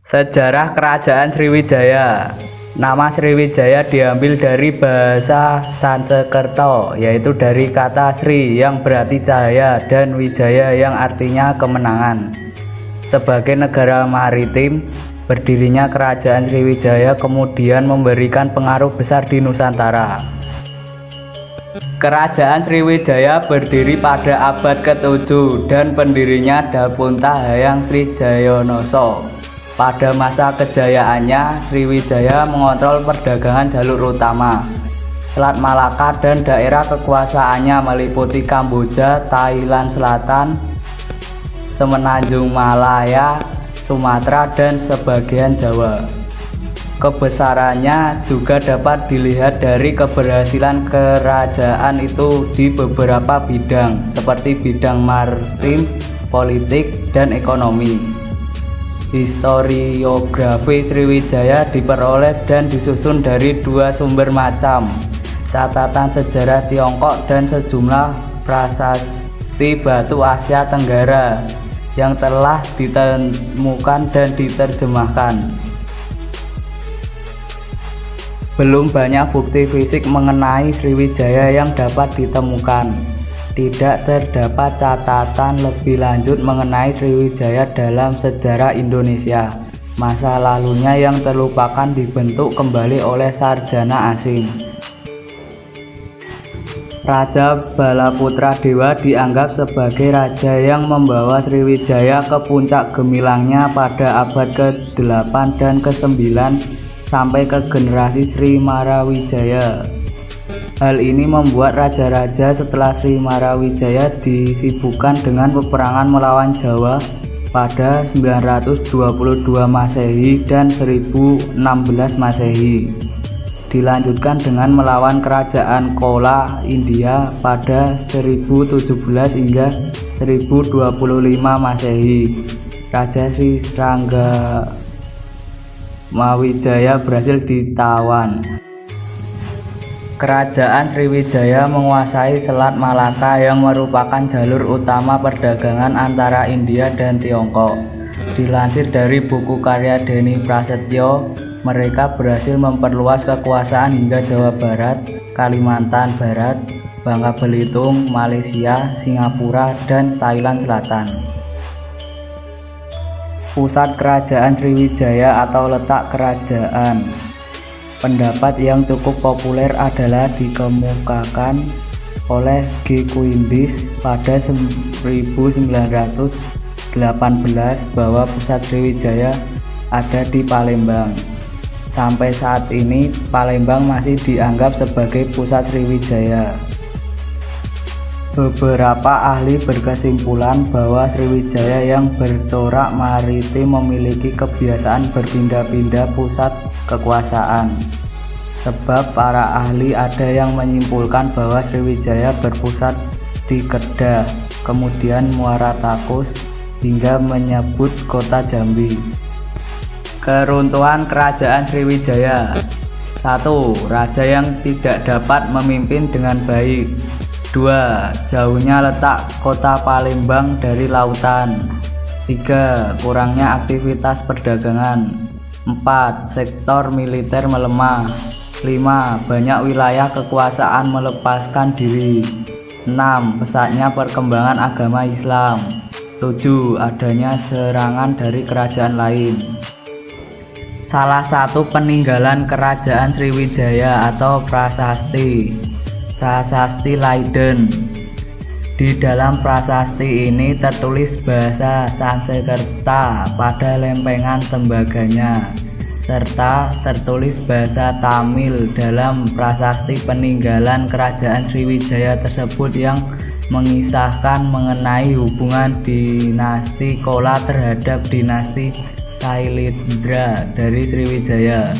Sejarah Kerajaan Sriwijaya. Nama Sriwijaya diambil dari bahasa Sanskerta, yaitu dari kata Sri yang berarti cahaya dan Wijaya yang artinya kemenangan. Sebagai negara maritim, berdirinya Kerajaan Sriwijaya kemudian memberikan pengaruh besar di Nusantara. Kerajaan Sriwijaya berdiri pada abad ke-7 dan pendirinya Dapunta Hayang Srijayanasa. Pada masa kejayaannya, Sriwijaya mengontrol perdagangan jalur utama, Selat Malaka, dan daerah kekuasaannya meliputi Kamboja, Thailand Selatan, Semenanjung Malaya, Sumatera, dan sebagian Jawa. Kebesarannya juga dapat dilihat dari keberhasilan kerajaan itu di beberapa bidang, seperti bidang maritim, politik, dan ekonomi. Historiografi Sriwijaya diperoleh dan disusun dari dua sumber macam: catatan sejarah Tiongkok dan sejumlah prasasti batu Asia Tenggara yang telah ditemukan dan diterjemahkan. Belum banyak bukti fisik mengenai Sriwijaya yang dapat ditemukan. Tidak terdapat catatan lebih lanjut mengenai Sriwijaya dalam sejarah Indonesia. Masa lalunya yang terlupakan dibentuk kembali oleh sarjana asing. Raja Balaputra Dewa dianggap sebagai raja yang membawa Sriwijaya ke puncak gemilangnya pada abad ke-8 dan ke-9 sampai ke generasi Sri Marawijaya. Hal ini membuat raja-raja setelah Sri Marawijaya disibukkan dengan peperangan melawan Jawa pada 922 Masehi dan 1016 Masehi. Dilanjutkan dengan melawan kerajaan Chola India pada 1017 hingga 1025 Masehi. Raja Sri Sranggawijaya berhasil ditawan. Kerajaan Sriwijaya menguasai Selat Malaka yang merupakan jalur utama perdagangan antara India dan Tiongkok. Dilansir dari buku karya Denny Prasetyo, mereka berhasil memperluas kekuasaan hingga Jawa Barat, Kalimantan Barat, Bangka Belitung, Malaysia, Singapura, dan Thailand Selatan. Pusat Kerajaan Sriwijaya atau letak kerajaan. Pendapat yang cukup populer adalah dikemukakan oleh G. Quindis pada 1918 bahwa pusat Sriwijaya ada di Palembang. Sampai saat ini Palembang masih dianggap sebagai pusat Sriwijaya. Beberapa ahli berkesimpulan bahwa Sriwijaya yang bercorak maritim memiliki kebiasaan berpindah-pindah pusat kekuasaan. Sebab para ahli ada yang menyimpulkan bahwa Sriwijaya berpusat di Kedah, kemudian Muara Takus, hingga menyebut kota Jambi. Keruntuhan Kerajaan Sriwijaya. 1. Raja yang tidak dapat memimpin dengan baik. 2. Jauhnya letak kota Palembang dari lautan. 3. Kurangnya aktivitas perdagangan. 4. Sektor militer melemah. 5. Banyak wilayah kekuasaan melepaskan diri. 6. Pesatnya perkembangan agama Islam. 7. Adanya serangan dari kerajaan lain. Salah satu peninggalan Kerajaan Sriwijaya atau prasasti Leiden. Di dalam prasasti ini tertulis bahasa Sanskerta pada lempengan tembaganya, serta tertulis bahasa Tamil dalam prasasti peninggalan Kerajaan Sriwijaya tersebut yang mengisahkan mengenai hubungan dinasti Chola terhadap dinasti Sailendra dari Sriwijaya.